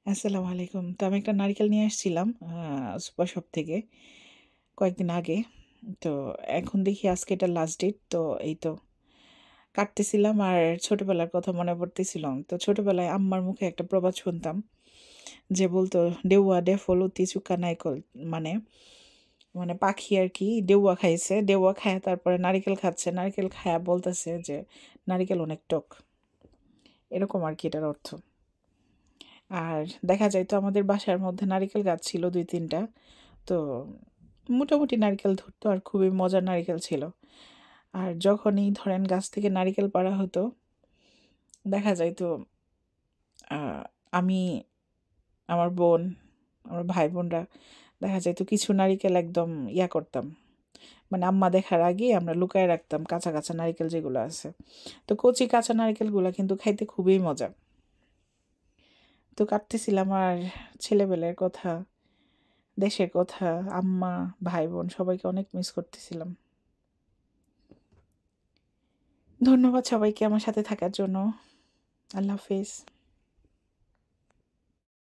আসসালামু আলাইকুম। তো আমি একটা নারিকেল নিয়ে আসছিলাম সুপার শপ থেকে কয়েকদিন আগে। তো এখন দেখি আজকে এটা লাস্ট ডেট। তো এই তো কাটতেছিলাম আর ছোটবেলার কথা মনে পড়তেছিল। তো ছোটবেলায় আম্মার মুখে একটা প্রবাদ শুনতাম যে বলতো, "দেউয়া ডেফল অতি চুকা নাইকল।" মানে মানে পাখি আর কি দেউয়া খাইছে। দেউয়া খায়া তারপরে নারিকেল খাচ্ছে। নারিকেল খায়া বলতেছে যে, "নারিকেল অনেক টক।" এরকম আর কি এটার অর্থ। আর দেখা যায় তো আমাদের বাসার মধ্যে নারিকেল গাছ ছিল ২-৩ টা। তো মোটামুটি নারকেল ধরতো আর খুবই মজার নারকেল ছিল। আর যখনই ধরেন গাছ থেকে নারিকেল পাড়া হতো, দেখা যাইত আ আমি, আমার বোন, আমার ভাই-বোনরা দেখা যাইত কিছু নারিকেল একদম করতাম। মানে আম্মা দেখার আগেই আমরা লুকায় রাখতাম কাঁচা, কাঁচা নারিকেল যেগুলো আছে। তো কচি কাঁচা নারিকেলগুলা কিন্তু খাইতে খুবই মজা। তো কাটতেছিলাম আর ছেলেবেলার কথা, দেশের কথা, আম্মা, ভাই-বোন সবাইকে অনেক মিস করতেছিলাম। ধন্যবাদ সবাইকে আমার সাথে থাকার জন্য। আল্লাহ হাফেজ।